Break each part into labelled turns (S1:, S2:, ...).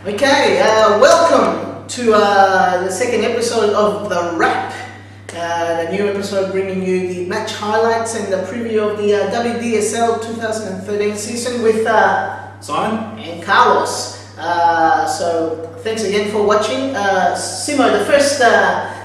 S1: Okay, welcome to the second episode of The Wrap. The new episode bringing you the match highlights and the preview of the WDSL 2013 season with
S2: Simon
S1: and Carlos. So thanks again for watching. Simo,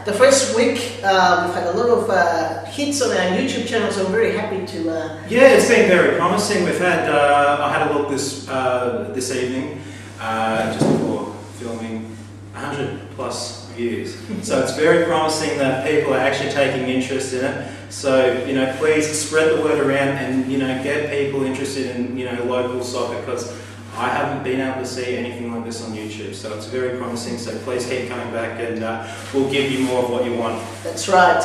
S1: the first week we've had a lot of hits on our YouTube channel, so I'm very happy to.
S2: Yeah, it's been very promising. We've had I had a look this evening just before filming 100+ views. So it's very promising that people are actually taking interest in it. So please spread the word around and get people interested in local soccer, because I haven't been able to see anything like this on YouTube, so it's very promising. So please keep coming back, and we'll give you more of what you want.
S1: That's right.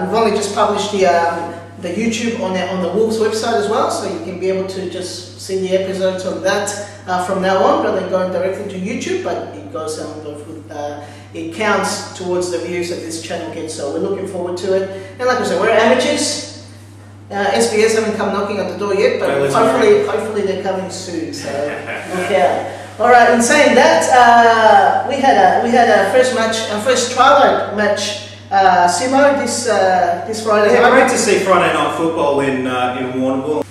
S1: We've only just published the YouTube on the Wolves website as well, so you can be able to just see the episodes of that from now on, rather than going directly to YouTube. But it goes it counts towards the views that this channel gets. So we're looking forward to it. And like I said, we're amateurs. SBS haven't come knocking at the door yet, but hopefully they're coming soon. So okay. All right. In saying that, we had a first twilight match. Simo, this Friday.
S2: Yeah, great to see Friday night football in Warrnambool.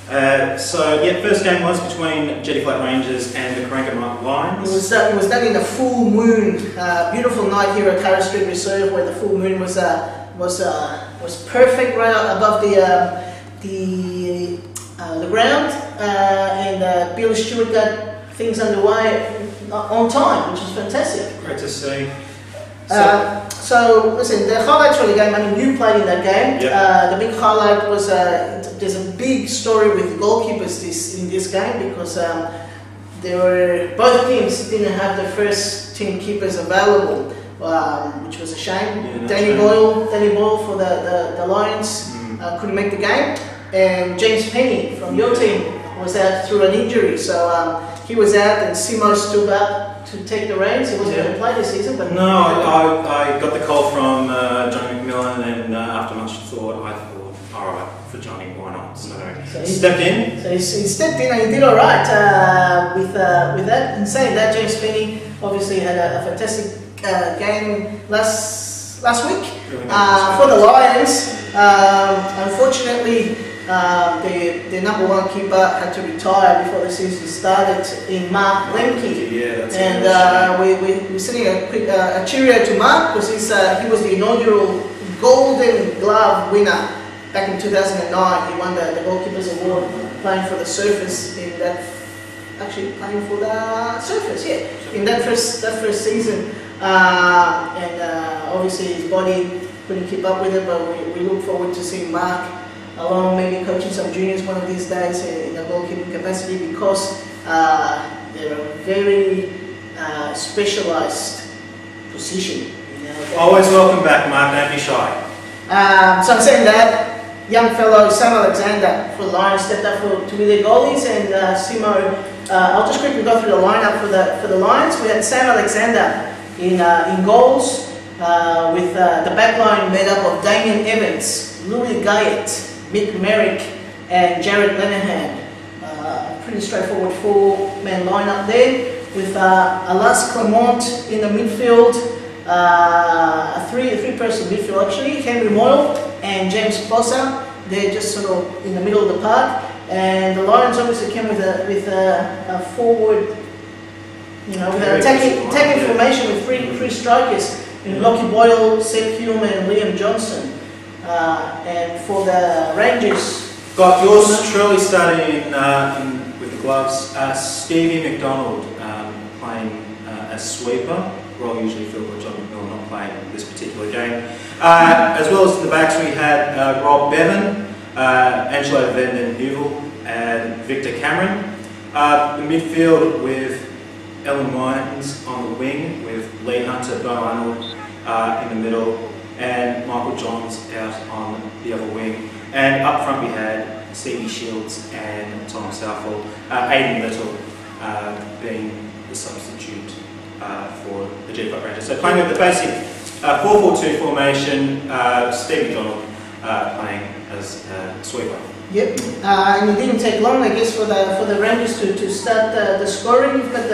S2: So yeah, first game was between Jetty Rangers and the Corangamite Lions.
S1: It was done in a full moon, beautiful night here at Carter Street Reserve, where the full moon was perfect right above the ground, and Billy Stewart got things underway on time, which was fantastic.
S2: Great to see.
S1: So listen, the highlights from the game, I mean, you played in that game.
S2: Yep.
S1: The big highlight was there's a big story with the goalkeepers in this game, because both teams didn't have the first team keepers available, which was a shame.
S2: Yeah,
S1: Danny Boyle for the Lions couldn't make the game, and James Penny from your team was out through an injury, so he was out, and Simo stood up to take the reins. He wasn't going to play this season, but
S2: no, I got the call from Johnny McMillan, and after much thought, I thought, all right, for Johnny, why not? So he stepped in.
S1: So he stepped in, and he did all right with that. In saying that, James Penny obviously had a fantastic game last week for the Lions. Unfortunately, the number one keeper had to retire before the season started in Mark Lemke.
S2: Yeah, that's
S1: and we're sending a cheerio to Mark, because he was the inaugural Golden Glove winner back in 2009. He won the Goalkeepers Award playing for the Surfers in that. Actually, playing for the Surfers, yeah, in that first season. And obviously his body couldn't keep up with it, but we look forward to seeing Mark along, maybe coaching some juniors one of these days in a goalkeeping capacity, because they're a very specialised position.
S2: Always welcome back, Mark. Don't be shy.
S1: So I'm saying that young fellow Sam Alexander for the Lions stepped up to be their goalies, and Simo. I'll just quickly go through the lineup for the Lions. We had Sam Alexander in goals, with the back line made up of Damien Evans, Louis Guyett, Mick Merrick, and Jared Lenehan. Pretty straightforward four-man lineup there, with Alas Clement in the midfield, a three-person midfield actually, Henry Moyle and James Fossa. They're just sort of in the middle of the park. And the Lions obviously came with a forward, with an attacking formation with three strikers in Lockie Boyle, Seth Hume, and Liam Johnson. And for the Rangers,
S2: got yours truly starting with the gloves. Stevie McDonald playing as sweeper. Role usually filled by John McMillan, not playing this particular game. As well as in the backs, we had Rob Bevan, Angelo Vanden Heuvel, and Victor Cameron. The midfield with Ellen Wines on the wing, with Lee Hunter, Bo Arnold in the middle, and Michael Johns out on the other wing. And up front we had Stevie Shields and Tom Southall, Aidan Little being the substitute for the Jetty Rangers. So playing with the basic 4-4-2 formation, Steve McDonald playing as sweeper.
S1: Yep, and it didn't take long, I guess, for the Rangers to start the scoring. You've got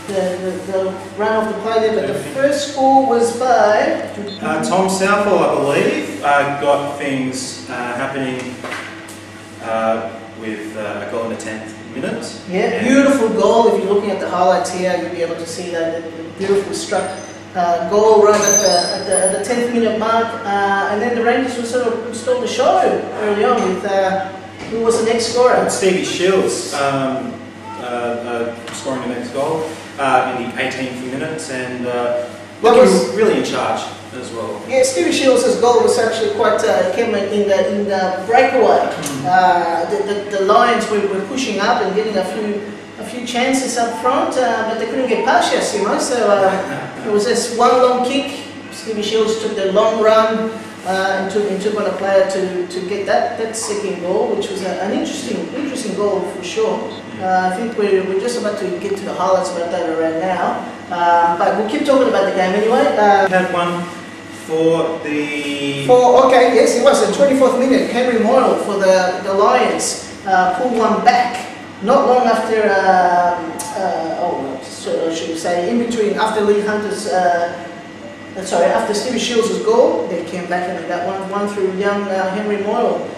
S1: the run of the play there, but the first score was by
S2: Tom Southall, I believe, got things happening with a goal in the 10th minute.
S1: Yeah, beautiful goal. If you're looking at the highlights here, you'll be able to see that the beautiful struck goal right at the 10th minute mark. And then the Rangers were sort of stole the show early on with who was the next scorer?
S2: Stevie Shields scoring the next goal in the 18th minute, and was really in charge as well.
S1: Yeah, Stevie Shields' goal was actually quite came in the breakaway. The Lions were pushing up and getting a few chances up front, but they couldn't get past Yassimo. So it was just one long kick. Stevie Shields took the long run and took on a player to get that second goal, which was an interesting goal for sure. I think we're just about to get to the highlights about that right now, but we'll keep talking about the game anyway.
S2: Had one for the...
S1: Okay, yes, it was the 24th minute. Henry Moyle for the Lions pulled one back. Not long after, so I should say, in between, after Lee Hunter's, after Stevie Shields' goal, they came back and they got one through young Henry Moyle.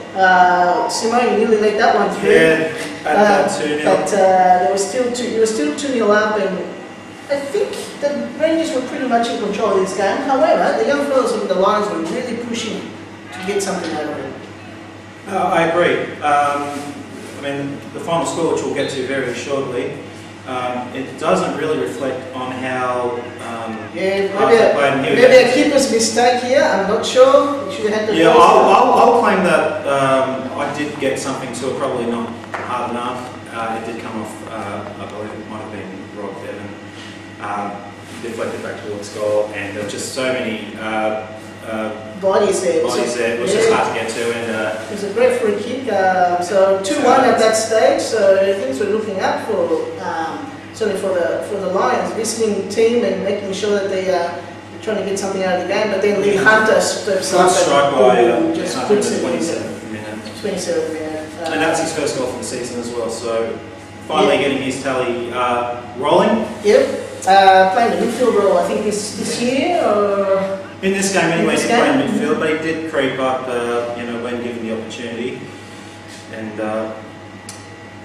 S1: Simo, you nearly let that one through.
S2: Yeah, at 2-0.
S1: But there was still 2-0 up, and I think the Rangers were pretty much in control of this game. However, the young fellas of the Lions were really pushing to get something out of it.
S2: I agree. I mean, the final score, which we'll get to very shortly, it doesn't really reflect on how
S1: maybe a keeper's mistake here. I'm not sure. Should have had the
S2: I'll claim that I did get something to it, probably not hard enough. It did come off, I believe it might have been Rob Bevan. Deflected back towards goal, and there were just so many
S1: bodies there.
S2: It was just hard to get to, and
S1: it was a great free kick. So 2-1 at that stage. So things were looking up for certainly for the Lions, listening team and making sure that they're trying to get something out of the game. But then Lee Hunter steps up
S2: and
S1: just puts it in the
S2: 27th minute.
S1: 27th minute.
S2: And that's his first goal for the season as well. So finally getting his tally rolling.
S1: Yep. Playing the midfield role, I think this year, or
S2: in this game anyway. He played midfield, but he did creep up, when given the opportunity, and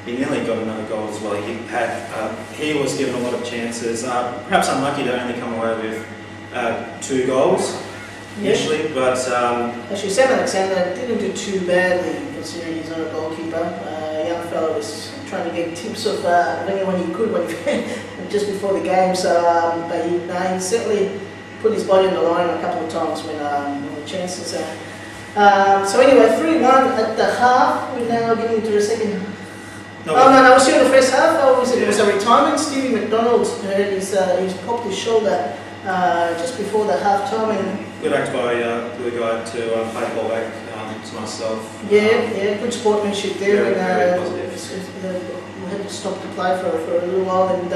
S2: he nearly got another goal as well. He was given a lot of chances. Perhaps unlucky to only come away with 2 goals initially, but
S1: actually Sam Alexander didn't do too badly considering he's not a goalkeeper. Young fellow was trying to get tips of anyone he could just before the game. So, but he certainly put his body on the line a couple of times when the chances are. So anyway, 3-1 at the half. We're now getting into the second. No, I was here in the first half. It was a retirement. Stevie McDonald he's popped his shoulder just before the half time. And
S2: good act by the guy to play the ball back to myself.
S1: Yeah, good sportsmanship there.
S2: Very positive.
S1: We had to stop the play for a little while, and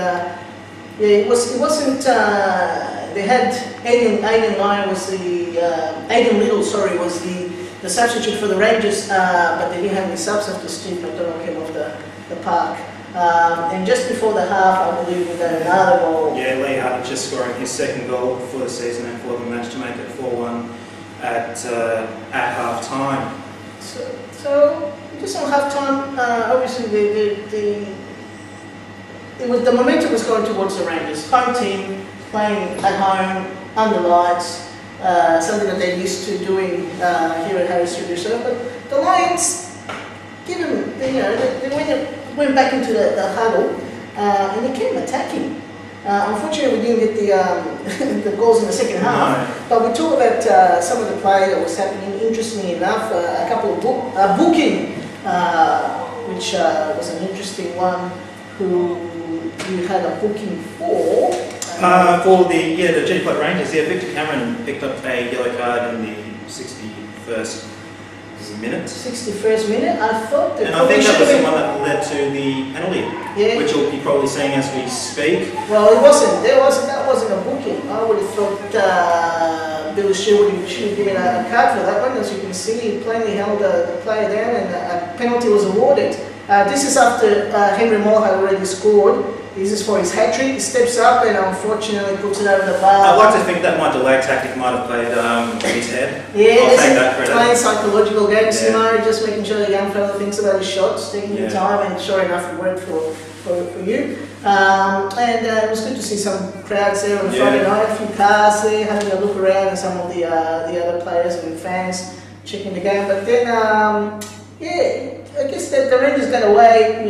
S1: it wasn't. They had Aiden Lyon was the Aiden Little, was the substitute for the Rangers, but they didn't have any subs after Steve McDonald came off the park. And just before the half, I believe we got another goal.
S2: Yeah, Lee Hart just scoring his second goal for the season, and for them managed to make it 4-1 at half time.
S1: So just on half time, obviously the momentum was going towards the Rangers. Home team playing at home under lights, something that they're used to doing here at Harris Street Reserve. But the Lions, they went back into the huddle and they came attacking. Unfortunately, we didn't get the goals in the second half. But we talk about some of the play that was happening. Interestingly enough, a couple of booking, which was an interesting one. Who you had a booking for?
S2: For the Jetty Club Rangers. Yeah, Victor Cameron picked up a yellow card in the 61st minute. 61st minute. I thought that. And I think that was the one that led to the penalty, which you'll be probably seeing as we speak.
S1: Well, it wasn't. That wasn't a booking. I would have thought Billy Shield should have given a card for that one. As you can see, he plainly held the player down, and a penalty was awarded. This is after Henry Moore had already scored, This is for his hat-trick. He steps up and unfortunately puts it over the bar.
S2: I'd like to think that my delay tactic might have played his head.
S1: Yeah,
S2: I'll take that credit.
S1: Playing psychological game, Simo, just making sure the young fella thinks about his shots, taking your time, and sure enough it worked for you. And it was good to see some crowds there on Friday night, a few cars there, having a look around, and some of the other players and fans checking the game. But then, I guess that the Rangers got away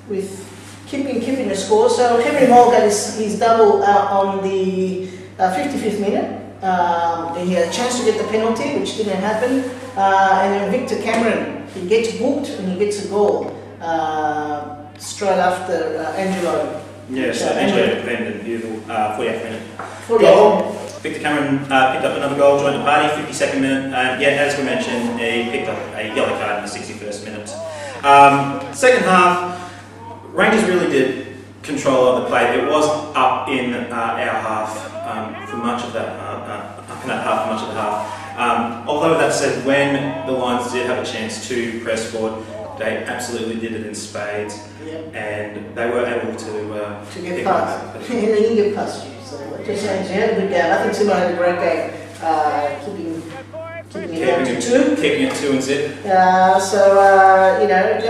S1: with keeping the score. So Henry Moore got his double on the 55th minute. He had a chance to get the penalty, which didn't happen. And then Victor Cameron, he gets booked and he gets a goal straight after Angelo.
S2: Yeah, so Angelo defended beautiful 48th minute goal. Victor Cameron picked up another goal, joined the party, 52nd minute. As we mentioned, he picked up a yellow card in the 61st minute. Second half, Rangers really did control of the play. It was up in our half for much of that, up in that half for much of the half. Although that said, when the Lions did have a chance to press forward, they absolutely did it in spades, and they were able to
S1: get past. They didn't get past you. So just saying, he had a good game. I think Simo had a great game, keeping it down to 2.
S2: Keeping it 2 and zip.
S1: That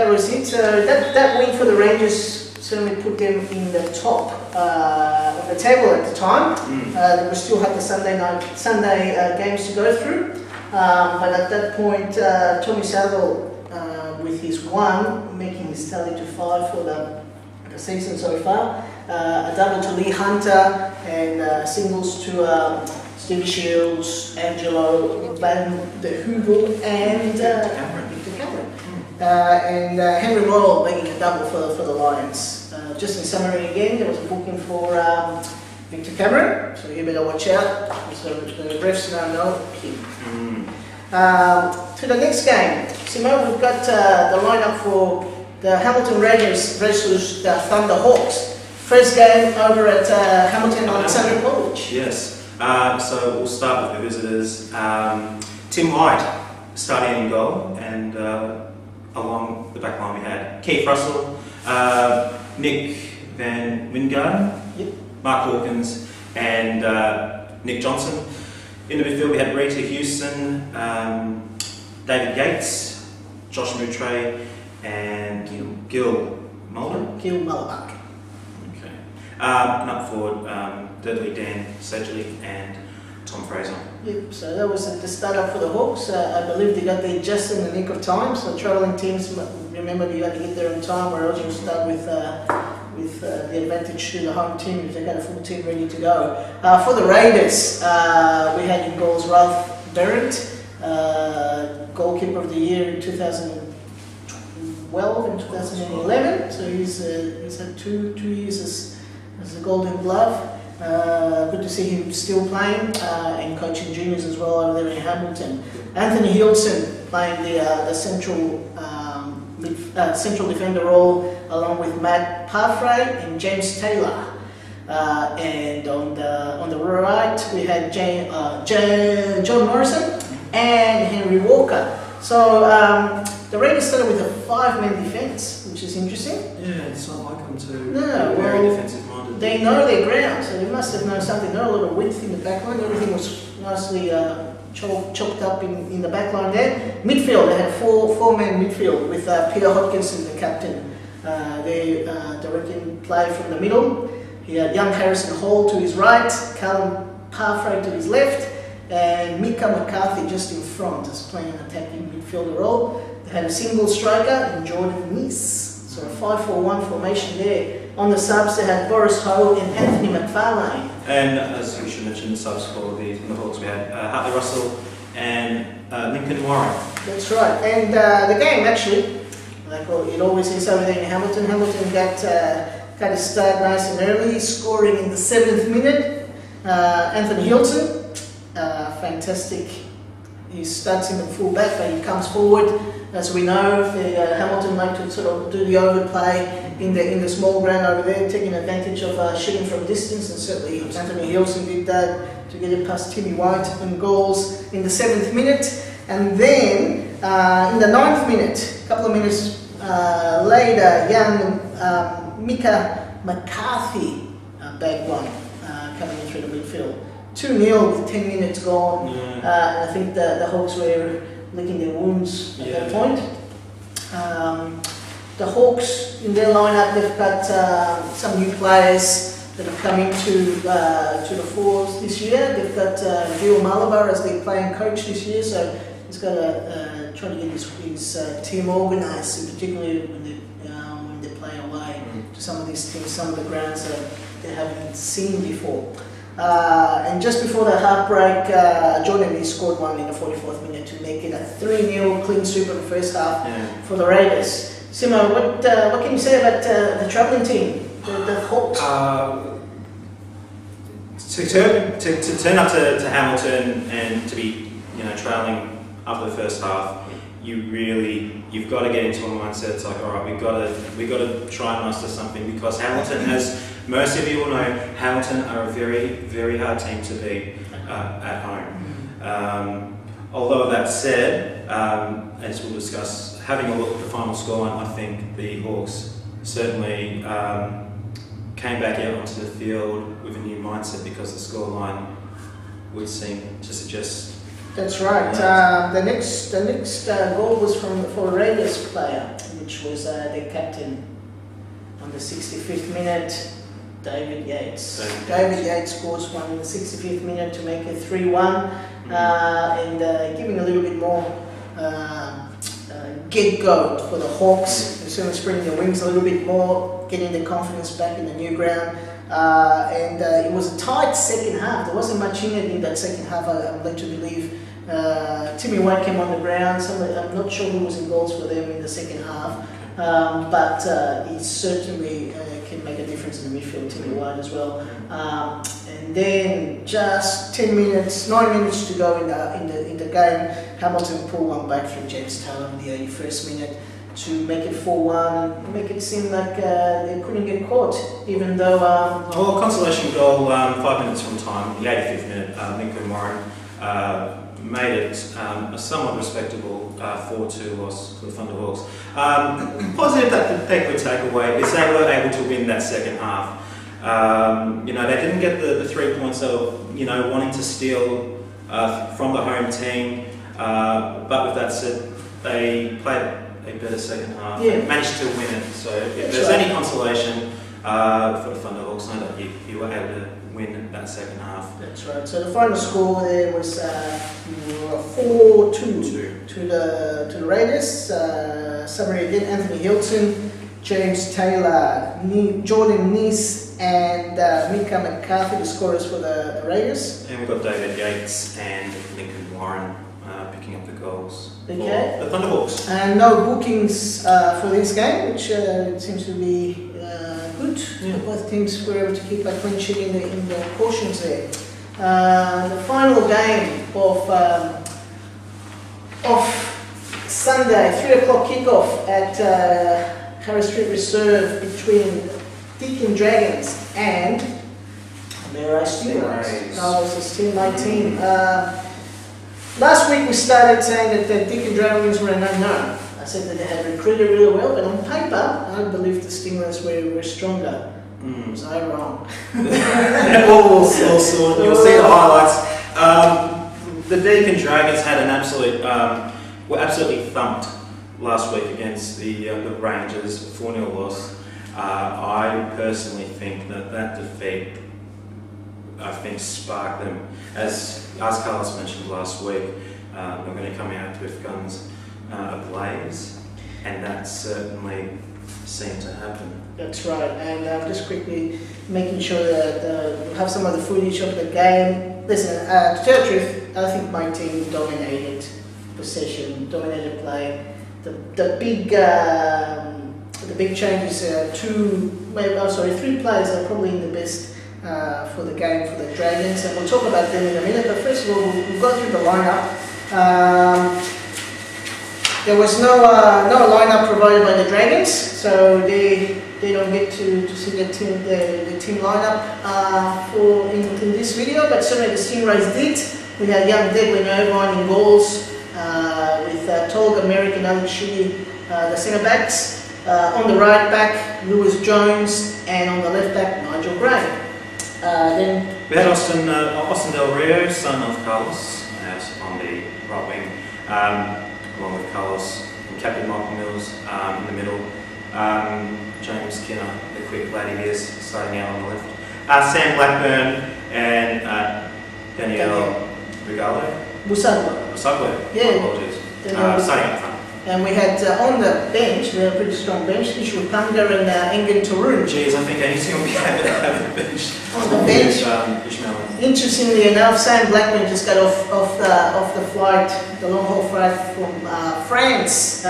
S1: was it. So that win for the Rangers certainly put them in the top of the table at the time. We still had the Sunday games to go through, but at that point, Tommy Saville, with his 1, making his tally to 5 for the season so far. A double to Lee Hunter and singles to Stevie Shields, Angelo, Van de Heuvel and Victor Cameron. And Henry Moore making a double for the Lions. Just in summary again, there was a booking for Victor Cameron, so you better watch out. So the refs now know him. To the next game, Simo, we've got the lineup for the Hamilton Rangers versus the Thunder Hawks. First game over at Hamilton on Sunday College.
S2: Yes, so we'll start with the visitors. Tim White starting in goal, and along the back line we had Keith Russell, Nick Van Wingard, Mark Hawkins, and Nick Johnson. In the midfield we had Rita Houston, David Yates, Josh Moutre, and Gil Mulder.
S1: Gil Mulder.
S2: Okay. And up forward, Dudley Dan Sedgley and Tom Fraser.
S1: Yep, so that was the start up for the Hawks. I believe they got there just in the nick of time. So travelling teams, remember you got to get there in time, or else you'll start with the advantage to the home team if they got a full team ready to go. For the Raiders, we had in goals Ralph Berendt, goalkeeper of the year in 2012 and 2011. So he's had two years as a Golden Glove. Good to see him still playing and coaching juniors as well over there in Hamilton. Anthony Hilton playing the central defender role along with Matt Parfray and James Taylor. And on the right we had John Morrison and Henry Walker. So the Raiders started with a 5-man defence, which is interesting.
S2: Yeah, it's not like them to
S1: be
S2: very defensive minded.
S1: They know their ground, so they must have known something. Not a lot of width in the back line. Everything was nicely chopped up in the back line there. Midfield, they had four-man midfield with Peter Hodkinson, the captain. They directing play from the middle. He had young Harrison Hall to his right, Callum Parfray to his left, and Mika McCarthy just in front as playing an attacking midfielder role. They had a single striker in Jordan Nice. So a 5-4-1 formation there. On the subs they had Boris Ho and Anthony McFarlane.
S2: And as we should mention, the subs for the Hawks we had Hartley Russell and Lincoln Warren.
S1: That's right. And the game actually, like it always is over there in Hamilton. Hamilton got to start nice and early, scoring in the 7th minute. Anthony Hilton, fantastic. He starts in the full back, but he comes forward. As we know, Hamilton like to sort of do the overplay in the small ground over there, taking advantage of shooting from distance, and certainly Anthony Hilton did that to get it past Timmy White and goals in the 7th minute. And then in the 9th minute, a couple of minutes later, young Mika McCarthy bagged one coming in through the midfield. 2-0 with 10 minutes gone. And I think the Hawks were licking their wounds at that point. The Hawks, in their lineup, they've got some new players that have come into to the fours this year. They've got Gil Malabar as their playing coach this year, so he's got to try to get his team organised, particularly when they play away to some of these teams, some of the grounds that they haven't seen before. And just before the half-break, Jordan Lee scored one in the 44th minute to make it a 3-0 clean sweep in the first half for the Raiders. Simo, what can you say about the travelling team, the Hawks?
S2: To turn up to Hamilton and to be, trailing after the first half, you've got to get into a mindset. It's like, all right, we've got to try and muster something, because Hamilton, as most of you will know, Hamilton are a very, very hard team to beat at home. Although that said, as we'll discuss, having a look at the final scoreline, I think the Hawks certainly came back out onto the field with a new mindset, because the scoreline would seem to suggest.
S1: That's right. The next goal was for a Raiders player, which was their captain on the 65th minute, David Yates. David Yates scores one in the 65th minute to make it 3-1, and giving a little bit more get-go for the Hawks. They're certainly spreading their wings a little bit more, getting their confidence back in the new ground. And it was a tight second half. There wasn't much in it in that second half, I'm led to believe. Timmy White came on the ground. I'm not sure who was in goals for them in the second half, but he certainly can make a difference in the midfield, Timmy White as well. And then just 9 minutes to go in the game, Hamilton pulled one back from James Taylor in the 81st minute to make it 4-1 and make it seem like they couldn't get caught, even though...
S2: Well, consolation goal 5 minutes from time, the 85th minute, Lincoln Warren made it a somewhat respectable 4-2 loss for the Thunderhawks. Positive that they could take away is they were able to win that second half. They didn't get the 3 points they were, wanting to steal from the home team, but with that said, they played a better second half, managed to win it. So if there's any consolation for the Thunderhawks, know that you were able to win that second half.
S1: That's right. So the final score there was 4-2 to the Raiders. Summary again: Anthony Hilton, James Taylor, Jordan Neese, and Mika McCarthy, the scorers for the Raiders.
S2: And we've got David Yates and Lincoln Warren picking up the goals for the Thunderhawks.
S1: And no bookings for this game, which seems to be good. Both teams were able to keep a clean sheet in the portions there. The final game of Sunday, 3 o'clock kickoff at Harris Street Reserve between Deakin Dragons and Merri Stingrays. That was my team. Last week we started saying that the Deakin Dragons were an unknown. I said that they had recruited really well, but on paper I believe the Stingrays were stronger. Was I wrong?
S2: You'll see the highlights. The Deakin Dragons had an were absolutely thumped last week against the Rangers, 4-0 loss. I personally think that defeat, sparked them. As Carlos mentioned last week, they're going to come out with guns ablaze, and that certainly seemed to happen.
S1: That's right, and just quickly making sure that we'll have some of the footage of the game. Listen, to tell the truth, I think my team dominated possession, dominated play. The big changes, 3 players are probably in the best for the game for the Dragons, and we'll talk about them in a minute. But first of all, we'll go through the lineup. There was no lineup provided by the Dragons, so they don't get to see the team lineup in this video. But certainly the Stingrays did. We had young Declan Irvine in goals with Tolga Merrick and Alex Shuley, the centre backs. On the right back, Lewis Jones, and on the left back, Nigel Gray. Then
S2: we had Austin Del Rio, son of Carlos, on the right wing, along with Carlos and Captain Michael Mills in the middle. James Skinner, the quick lad he is, starting out on the left. Sam Blackburn and Danielle Regalo. Busaglo.
S1: Yeah.
S2: Apologies. Starting up front.
S1: And we had on the bench, we had a pretty strong bench, Ishwa Punga and Engen Tarun.
S2: Geez, I think anything will be able to have a bench.
S1: On the bench, interestingly enough, Sam Blackburn just got off the flight, the long haul flight from France.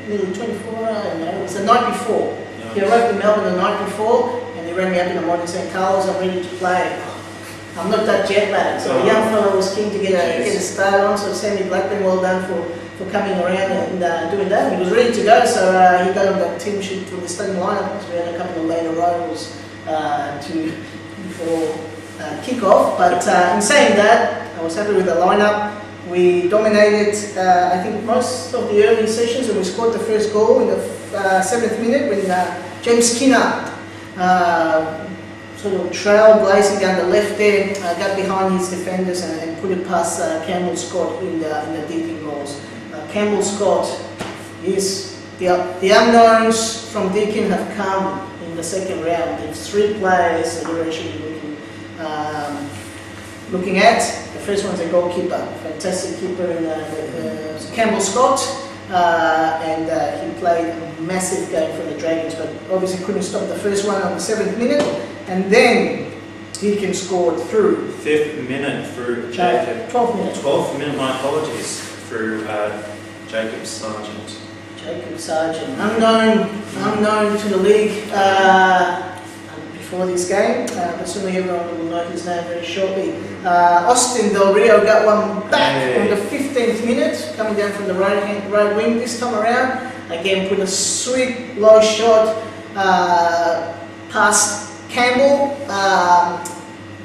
S1: Nearly 24 hours, I don't know, it was the night before. Nice. He arrived in Melbourne the night before, and he rang me up in the morning saying, "Carlos, I'm ready to play." I'm not that jet lagged, so the young fellow was keen to get a start on, so Sammy Blackburn, well done for coming around and doing that. He was ready to go, so he got on that team sheet for the starting lineup, because we had a couple of later arrivals before kick-off. But in saying that, I was happy with the lineup. We dominated, I think, most of the early sessions, and we scored the first goal in the 7th minute when James Skinner sort of trailblazing down the left there, got behind his defenders and put it past Campbell Scott in the Deakin goals. Campbell Scott is the unknowns from Deakin have come in the second round. There's 3 players that you're actually looking at. The first one's a goalkeeper, fantastic keeper in Campbell Scott, and he played a massive game for the Dragons, but obviously couldn't stop the first one on the 7th minute, and then Deakin scored through.
S2: 5th minute through Jacob.
S1: 12th minute.
S2: 12th minute, my apologies, through Jacob Sargent.
S1: Jacob Sargent, unknown to the league before this game, but certainly everyone will know his name very shortly. Austin Del Rio got one back on the 15th minute, coming down from the right wing this time around. Again, put a sweet low shot past Campbell.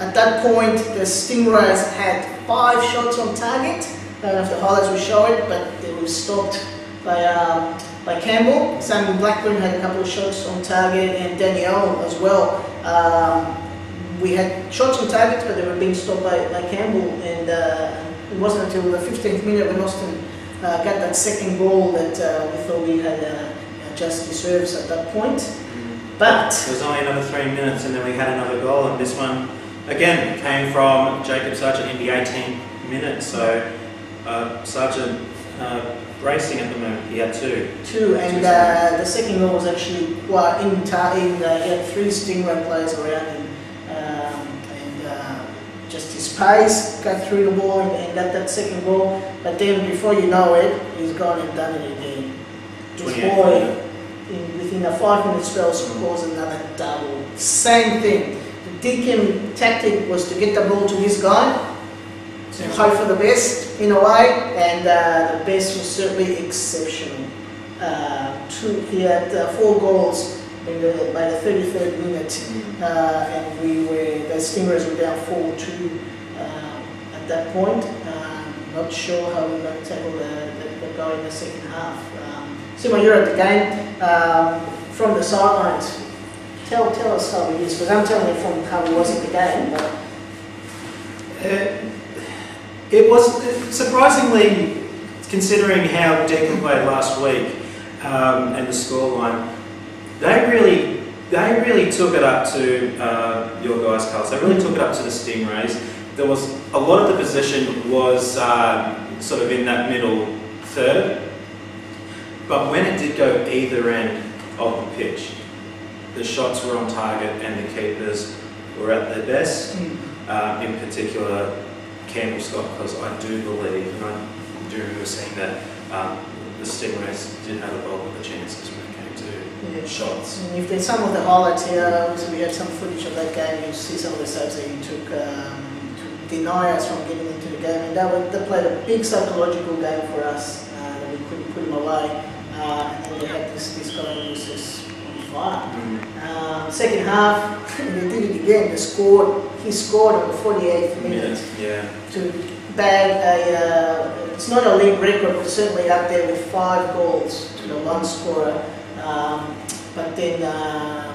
S1: At that point, the Stingrays had 5 shots on target. I don't know if the highlights will show it, but they were stopped by Campbell. Simon Blackburn had a couple of shots on target, and Danielle as well. We had shots on targets, but they were being stopped by Campbell, and it wasn't until the 15th minute when Austin got that second goal that we thought we had just deserves at that point. But
S2: it was only another 3 minutes, and then we had another goal, and this one again came from Jacob Sargent in the 18th minute. So Sargent racing at the moment. He had 2.
S1: And the second goal was actually he had 3 Stingray players around him, and just his pace got through the ball and got that second goal. But then before you know it, he's gone and done it again. This boy, within a 5-minute spell, scores another double. Same thing. The Deakin tactic was to get the ball to this guy, and hope for the best in a way, and the best was certainly exceptional. He had 4 goals by the 33rd minute, and the Stingrays were down 4-2 at that point. Not sure how we're going to tackle the guy in the second half. Simo, you're at the game from the sidelines. Tell us how it is, because I'm telling you from how it was in the game. But
S2: it was surprisingly, considering how Deakin played last week and the scoreline, they really took it up to your guys, Carlos. They really took it up to the Stingrays. There was a lot of the position was sort of in that middle third, but when it did go either end of the pitch, the shots were on target and the keepers were at their best. In particular, Campbell Scott, because I do believe, and I do remember seeing that the Stingrays did have a bulk of the chances when it came to shots.
S1: And if there's some of the highlights here, obviously we had some footage of that game, you'll see some of the saves that he took to deny us from getting into the game, and that played a big psychological game for us, that we couldn't put him away, and then we had this guy who was just on fire. Second half, they did it again. He scored on the 48th minute to bag it's not a league record, but certainly up there with 5 goals to the one scorer. But then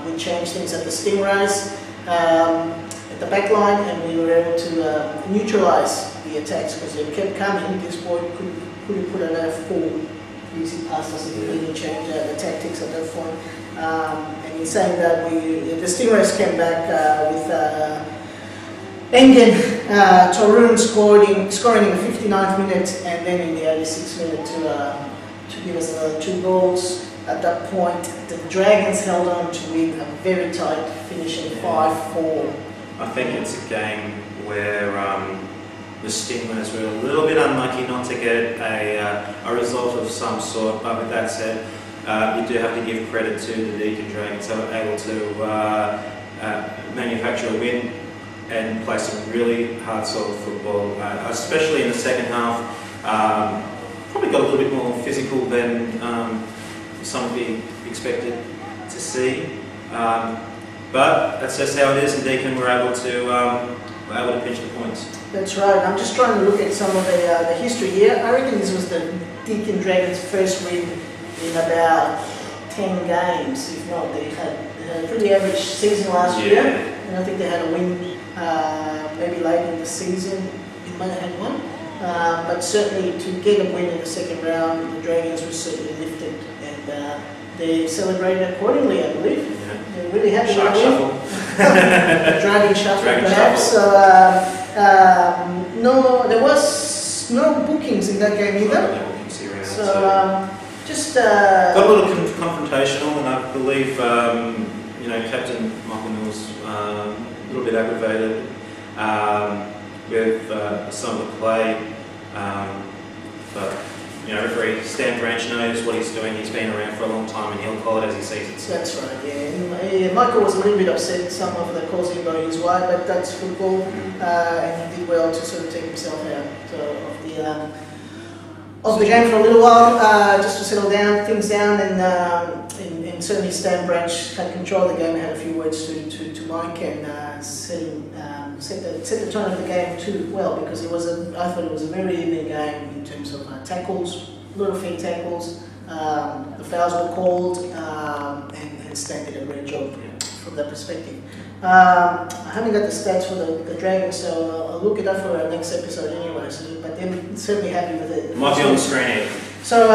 S1: we changed things at the Stingrays at the back line, and we were able to neutralise the attacks because they kept coming. This boy couldn't put another 4 easy passes if we didn't change the tactics at that point. And he's saying that the Stingrays came back with Engen Toroon scoring in the 59th minute, and then in the 86th minute to give us another 2 goals. At that point, the Dragons held on to win a very tight, finishing 5-4.
S2: I think it's a game where the Stingrays were a little bit unlucky not to get a result of some sort, but with that said, you do have to give credit to the Deakin Dragons. They were able to manufacture a win and play some really hard, solid football, especially in the second half. Probably got a little bit more physical than some of you expected to see. But that's just how it is, and Deakin were able to pinch the points.
S1: That's right. I'm just trying to look at some of the history here. I reckon this was the Deakin Dragons' first win in about 10 games, if not. They had a pretty average season last year, and I think they had a win maybe late in the season. They might have had one, but certainly to get a win in the second round, the Dragons were certainly lifted, and they celebrated accordingly, I believe.
S2: Yeah.
S1: They're really happy
S2: Shark
S1: with
S2: shuffle.
S1: Dragon shuffle, perhaps. So, no, there was no bookings in that game either. So, just
S2: got a little confrontational, and I believe Captain Michael Mills a little bit aggravated with some of the play, but referee Stan Branch knows what he's doing. He's been around for a long time, and he'll call it as he sees it. So.
S1: That's right. Yeah. Michael was a little bit upset some of the calls he got his way, but that's football, and he did well to sort of take himself out of the game for a little while, just to settle things down, and certainly Stan Branch had control of the game, had a few words to Mike, and set the tone of the game too well, because I thought it was a very even game in terms of tackles, little feet tackles, the fouls were called, and Stan did a great job from that perspective. I haven't got the stats for the Dragons, so I'll look it up for our next episode anyway. But I'm certainly happy with it.
S2: Might be on the screen here.
S1: So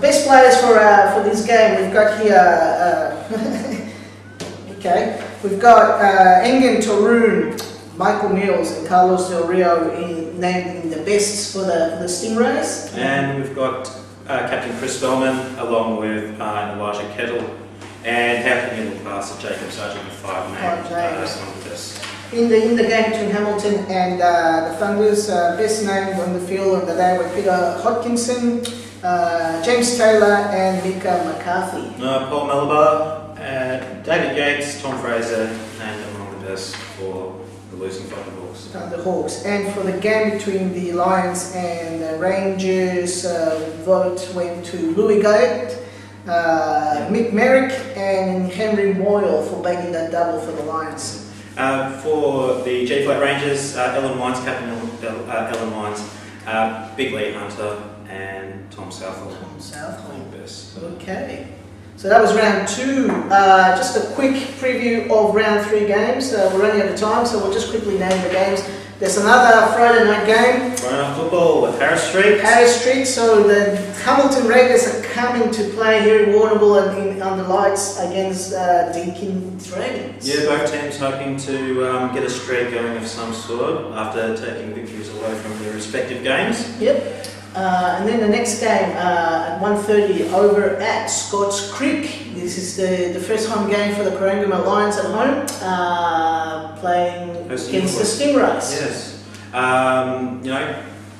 S1: best players for this game, we've got here. Okay, we've got Engen Toroon, Michael Mills, and Carlos Del Rio named in the bests for the Stingrays.
S2: And we've got Captain Chris Bellman along with Elijah Kettle. And how can you look past the Jacob Sargent with 5 names on the best?
S1: In the game between Hamilton and the Thunders, best named on the field on the day were Peter Hodkinson, James Taylor, and Mika McCarthy.
S2: Paul Malabar, David Yates, Tom Fraser, named among the best for the losing fight, the Hawks.
S1: The Hawks. And for the game between the Lions and the Rangers, vote went to Louis Goet, Mick Merrick, and Henry Moyle for bagging that double for the Lions.
S2: For the G-Flat Rangers, Ellen Wines, Captain Ellen Wines, Big Lee Hunter, and Tom Southall.
S1: Okay. So that was round 2. Just a quick preview of round 3 games. We're running out of time, so we'll just quickly name the games. There's another Friday night game.
S2: Friday night football with Harris Street. So the Hamilton Raiders are coming to play here in Warrnambool and on the lights against Deakin Dragons. Yeah, both teams hoping to get a streak going of some sort after taking victories away from their respective games.
S1: Yep. And then the next game at 1:30 over at Scotts Creek. This is the first home game for the Corangamite Lions at home, playing against the Stingrays.
S2: Yes.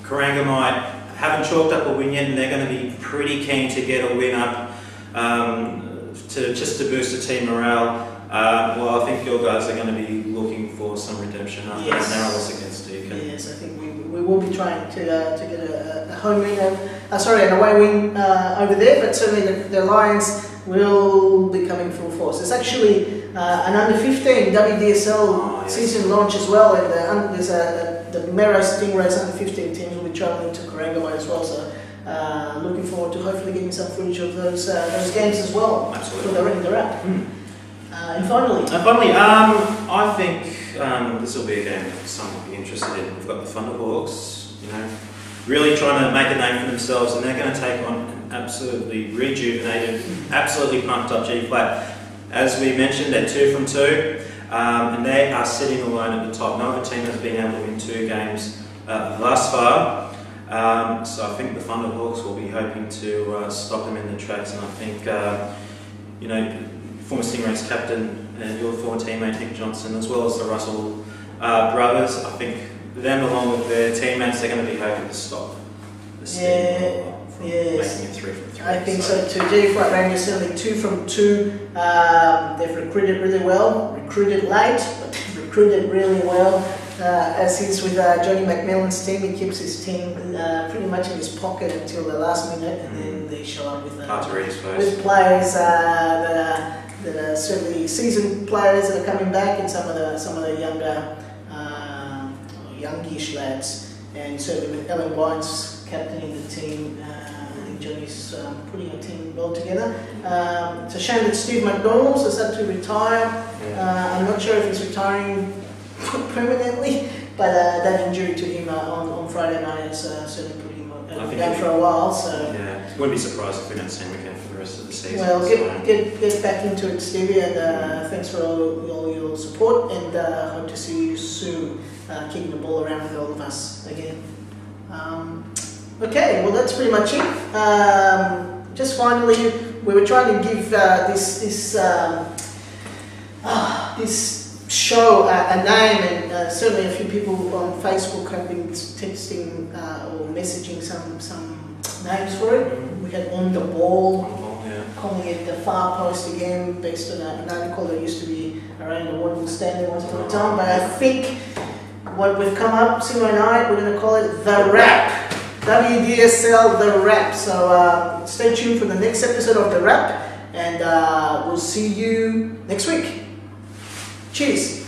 S2: Corangamite haven't chalked up a win yet, and they're going to be pretty keen to get a win up to boost the team morale. Well, I think your guys are going to be looking for some redemption after that narrow loss against Deakin.
S1: Yes, I think we will be trying to get a home win, an away win over there, but certainly the Lions will be coming full force. It's actually an under-15 WDSL season launch as well, and the the Merri Stingrays under 15 teams will be travelling to Corangamite as well. So looking forward to hopefully getting some footage of those games as well.
S2: Absolutely.
S1: For the wrap. And finally,
S2: I think this will be a game that some will be interested in. We've got the Thunderhawks, you know, really trying to make a name for themselves, and they're going to take on an absolutely rejuvenated, absolutely pumped up G-Flat. As we mentioned, they're 2 from 2, and they are sitting alone at the top. No other team has been able to win 2 games thus far. So I think the Thunderhawks will be hoping to stop them in the tracks, and I think, you know, former Stingrays captain and your former teammate Nick Johnson, as well as the Russell brothers, I think them along with their teammates, they're going to be hoping to stop the steam from making it 3 from 3.
S1: I think so too. G-Flat Rangers certainly 2 from 2. They've recruited really well, recruited late, but they've recruited really well. As he's with Johnny McMillan's team, he keeps his team pretty much in his pocket until the last minute, and then they show up with players that are certainly seasoned players that are coming back, and some of the younger, youngish lads, and certainly with Ellen Wines captaining the team. I think Johnny's putting a team well together. It's a shame that Steve McDonald's has had to retire. I'm not sure if he's retiring permanently, but that injury to him on Friday night has certainly put him down for a while. So
S2: yeah, wouldn't be surprised if we don't see him again for the rest of the season.
S1: Well, get back into it, Stevie, and thanks for all your support, and hope to see you soon, kicking the ball around with all of us again. Okay, well that's pretty much it. Just finally, we were trying to give this show a name, and certainly a few people on Facebook have been texting or messaging some names for it. We had On the Ball, calling it the Far Post again, based on an article that used to be around the Warrnambool Standard once upon a time. But I think what we've come up, Simo and I, we're going to call it The Wrap. WDSL The Wrap. So stay tuned for the next episode of The Wrap, and we'll see you next week. Cheers.